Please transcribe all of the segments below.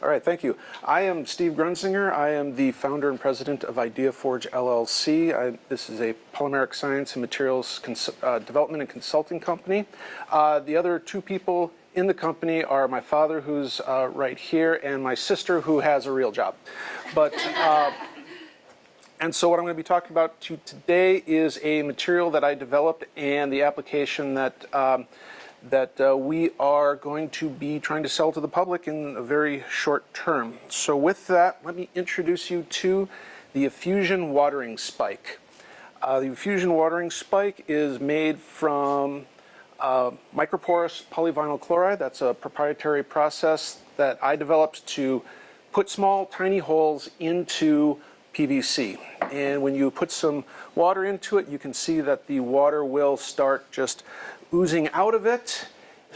All right, thank you. I am Steve Grunzinger. I am the founder and president of IdeaForge LLC. This is a polymeric science and materials development and consulting company. The other two people in the company are my father, who's right here, and my sister, who has a real job. And so what I'm going to be talking about to you today is a material that I developed and the application that we are going to be trying to sell to the public in a very short term. So with that, let me introduce you to the iFusion watering spike. The iFusion watering spike is made from microporous polyvinyl chloride. That's a proprietary process that I developed to put small, tiny holes into PVC. And when you put some water into it, you can see that the water will start just oozing out of it.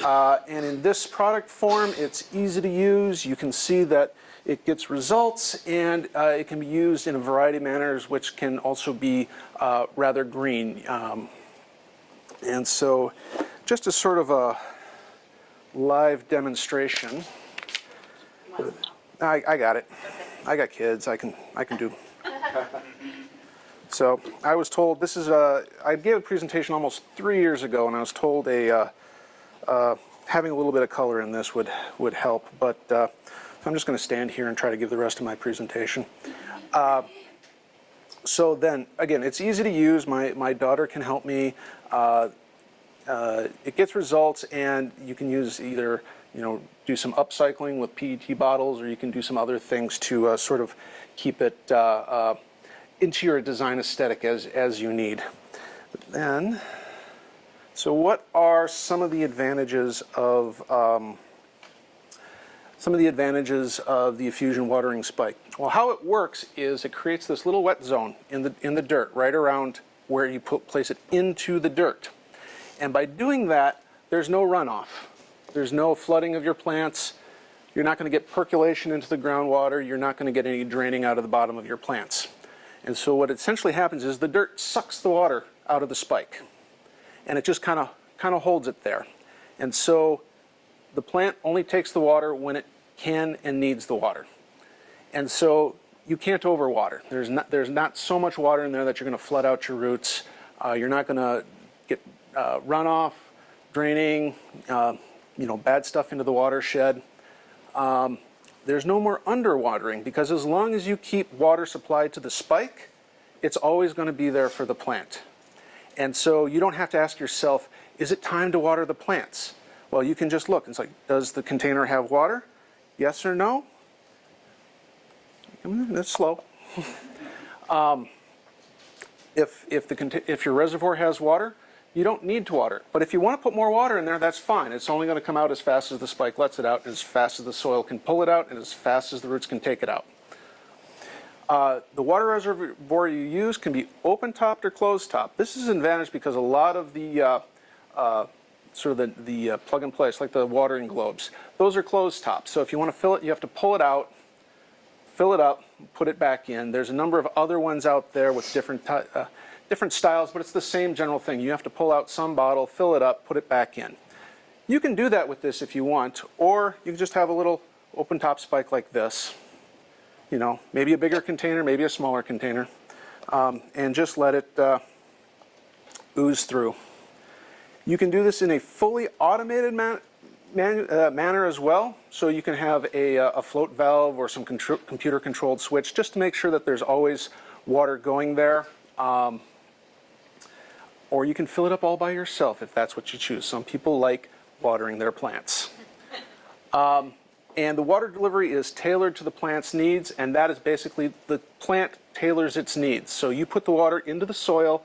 And in this product form, it's easy to use. You can see that it gets results, and it can be used in a variety of manners, which can also be rather green. And so just as sort of a live demonstration, I got it. I got kids. I can do. So I was told this is I gave a presentation almost 3 years ago, and I was told having a little bit of color in this would help. But so I'm just going to stand here and try to give the rest of my presentation. So then again, it's easy to use. My daughter can help me. It gets results, and you can use either do some upcycling with PET bottles, or you can do some other things to sort of keep it into your design aesthetic as you need. But then, so what are some of the advantages of the iFusion watering spike? Well, how it works is it creates this little wet zone in the dirt right around where you place it into the dirt. And by doing that, there's no runoff. There's no flooding of your plants. You're not going to get percolation into the groundwater. You're not going to get any draining out of the bottom of your plants. And so what essentially happens is the dirt sucks the water out of the spike, and it just kind of holds it there. And so the plant only takes the water when it can and needs the water. And so you can't overwater. There's not so much water in there that you're going to flood out your roots. You're not going to get runoff, draining, bad stuff into the watershed. There's no more underwatering, because as long as you keep water supplied to the spike, it's always going to be there for the plant. And so you don't have to ask yourself, is it time to water the plants? Well, you can just look. It's like, does the container have water? Yes or no? That's slow. If your reservoir has water, you don't need to water it. But if you want to put more water in there, that's fine. It's only going to come out as fast as the spike lets it out, and as fast as the soil can pull it out, and as fast as the roots can take it out. The water reservoir you use can be open-topped or closed-topped. This is an advantage because a lot of the the plug-and-play, like the watering globes, those are closed-topped. So if you want to fill it, you have to pull it out, fill it up, put it back in. There's a number of other ones out there with different styles, but it's the same general thing. You have to pull out some bottle, fill it up, put it back in. You can do that with this if you want, or you can just have a little open-top spike like this. Maybe a bigger container, maybe a smaller container, and just let it ooze through. You can do this in a fully automated manner as well. So you can have a float valve or some computer-controlled switch just to make sure that there's always water going there. Or you can fill it up all by yourself if that's what you choose. Some people like watering their plants. And the water delivery is tailored to the plant's needs, and that is basically the plant tailors its needs. So you put the water into the soil,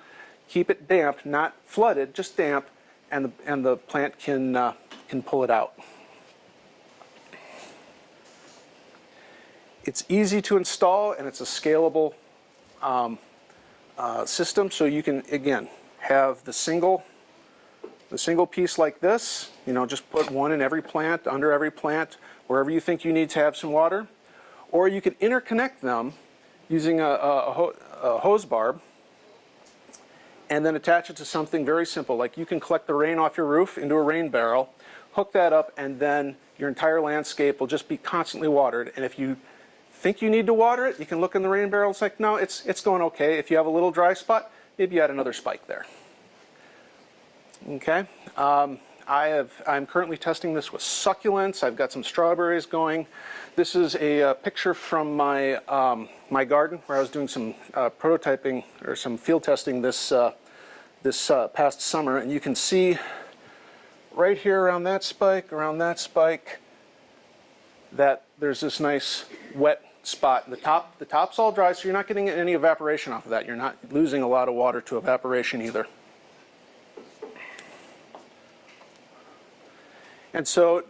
keep it damp, not flooded, just damp, and the plant can pull it out. It's easy to install, and it's a scalable system. So you can, again, have the single piece like this. Just put one in every plant, under every plant, wherever you think you need to have some water. Or you could interconnect them using a hose barb, and then attach it to something very simple. Like you can collect the rain off your roof into a rain barrel, hook that up, and then your entire landscape will just be constantly watered. And if you think you need to water it, you can look in the rain barrel. It's like, no, it's going okay. If you have a little dry spot, maybe add another spike there. Okay. I'm currently testing this with succulents. I've got some strawberries going. This is a picture from my my garden where I was doing some prototyping or some field testing this past summer, and you can see right here around that spike, that there's this nice wet spot. The top's all dry, so you're not getting any evaporation off of that. You're not losing a lot of water to evaporation either. And so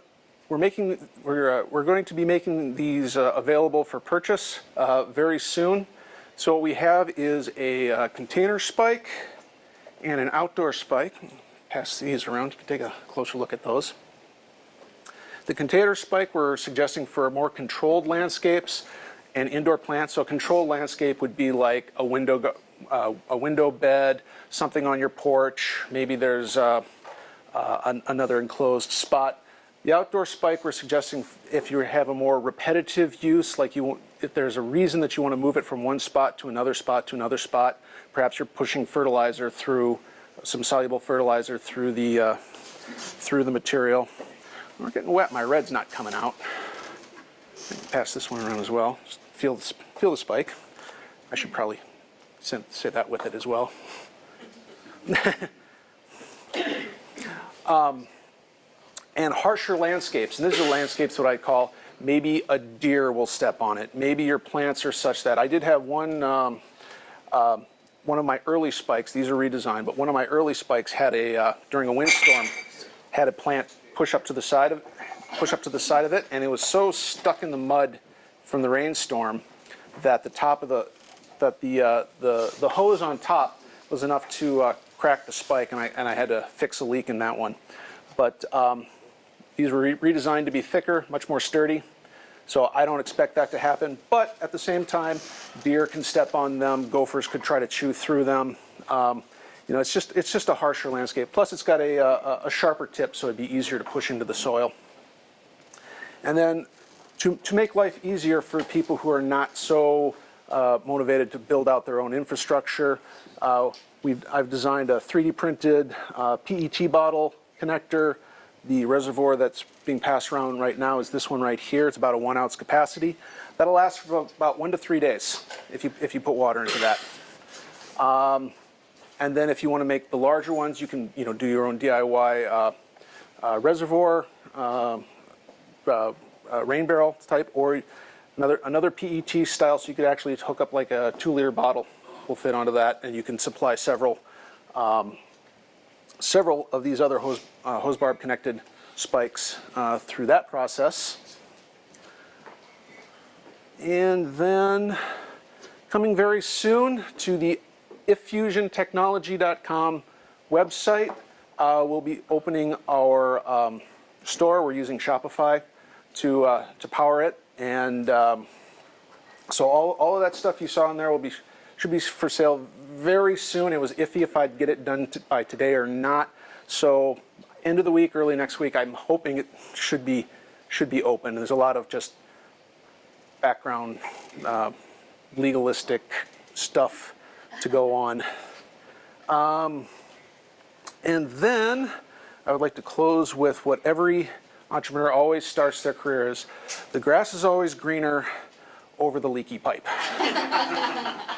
we're going to be making these available for purchase very soon. So what we have is a container spike and an outdoor spike. Pass these around. You can take a closer look at those. The container spike we're suggesting for more controlled landscapes and indoor plants. So a controlled landscape would be like a window bed, something on your porch. Maybe there's another enclosed spot. The outdoor spike we're suggesting if you have a more repetitive use, like if there's a reason that you want to move it from one spot to another spot to another spot, perhaps you're pushing fertilizer through, some soluble fertilizer through the material. We're getting wet, my red's not coming out. I can pass this one around as well. Just feel the spike. I should probably say that with it as well. And harsher landscapes, and these are landscapes what I call maybe a deer will step on it. Maybe your plants are such that. I did have one of my early spikes, these are redesigned, but one of my early spikes had during a windstorm, had a plant push up to the side of it, and it was so stuck in the mud from the rainstorm that the top of the hose on top was enough to crack the spike, and I had to fix a leak in that one. But these were redesigned to be thicker, much more sturdy, so I don't expect that to happen. But at the same time, deer can step on them, gophers could try to chew through them. You know, it's just a harsher landscape. Plus, it's got a sharper tip, so it'd be easier to push into the soil. And then, to make life easier for people who are not so motivated to build out their own infrastructure, I've designed a 3D printed PET bottle connector. The reservoir that's being passed around right now is this one right here. It's about a 1 ounce capacity. That'll last for about 1 to 3 days if you put water into that. And then if you want to make the larger ones, you can do your own DIY reservoir, rain barrel type, or another PET style, so you could actually hook up like a 2-liter bottle will fit onto that, and you can supply several of these other hose barb connected spikes through that process. And then coming very soon to the iFusionTechnology.com website, we'll be opening our store. We're using Shopify to power it, and so all of that stuff you saw in there should be for sale very soon. It was iffy if I'd get it done by today or not. So end of the week, early next week, I'm hoping it should be open. There's a lot of just background legalistic stuff to go on. And then I would like to close with what every entrepreneur always starts their career is: the grass is always greener over the leaky pipe.